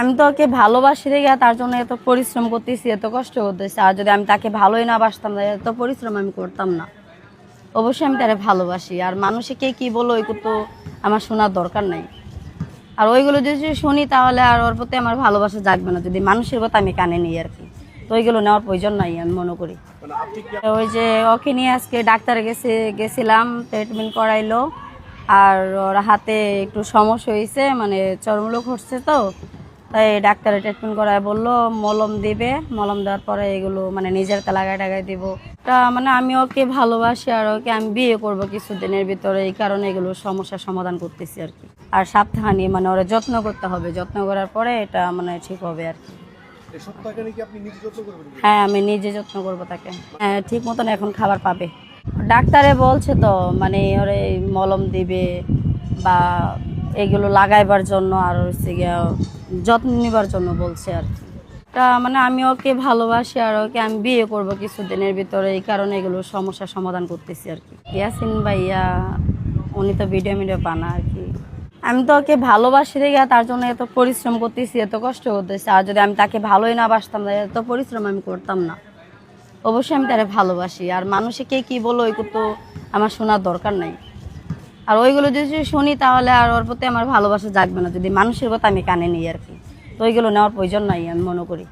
আমি তো ওকে ভালোবাসি দেখে তার জন্য এত পরিশ্রম করতেছি, এত কষ্ট করতেছি। আর যদি আমি তাকে ভালোই না বাসতাম না, এত পরিশ্রম আমি করতাম না। অবশ্যই আমি তারে ভালোবাসি। আর মানুষে কে কি বলো ওইগুলো তো আমার শোনার দরকার নাই। আর ওইগুলো যদি শুনি তাহলে আর ওর প্রতি আমার ভালোবাসা জাগবে না, যদি মানুষের কথা আমি কানে নিই আর কি। তো ওইগুলো নেওয়ার প্রয়োজন নাই আমি মনে করি। ওই যে ওকে নিয়ে আজকে ডাক্তারে গেছিলাম, ট্রিটমেন্ট করাইলো। আর ওর হাতে একটু সমস্যা হয়েছে, মানে চর্মরোগ হচ্ছে তো, তাই ডাক্তারে ট্রিটমেন্ট করায় বললো মলম দিবে। মলম দেওয়ার পরে এগুলো মানে নিজের লাগাই টাগাই দিব। তা মানে আমি ওকে ভালোবাসি আর ওকে আমি বিয়ে করব কিছুদিনের ভিতরে, এই কারণে এগুলো সমস্যার সমাধান করতেছি আর কি। আর সাবধানে মানে ওরা যত্ন করতে হবে, যত্ন করার পরে এটা মানে ঠিক হবে আর কি। হ্যাঁ, আমি নিজে যত্ন করবো তাকে। হ্যাঁ, ঠিক মতন এখন খাবার পাবে। ডাক্তারে বলছে তো মানে ওরে মলম দিবে বা এগুলো লাগাইবার জন্য, আর হচ্ছে গিয়া যত্ন নিবার জন্য বলছে আর কি। তা মানে আমি ওকে ভালোবাসি আর ওকে আমি বিয়ে করব কিছুদিনের ভিতরে, এই কারণে এগুলো সমস্যার সমাধান করতেছি আর কি। ইয়াসিন ভাইয়া উনি তো ভিডিও বানা আর কি। আমি তো ওকে ভালোবাসি দেখে তার জন্য এত পরিশ্রম করতেছি, এত কষ্ট করতেছি। আর যদি আমি তাকে ভালোই না বাসতাম না, এত পরিশ্রম আমি করতাম না। অবশ্যই আমি তারে ভালোবাসি। আর মানুষে কে কি বলো ওইগুলো তো আমার শোনার দরকার নাই। আর ওইগুলো যদি শুনি তাহলে আর ওর প্রতি আমার ভালোবাসা জাগবে না, যদি মানুষের কথা আমি কানে নিই আর কি। তো ওইগুলো নেওয়ার প্রয়োজন নাই আমি মনে করি।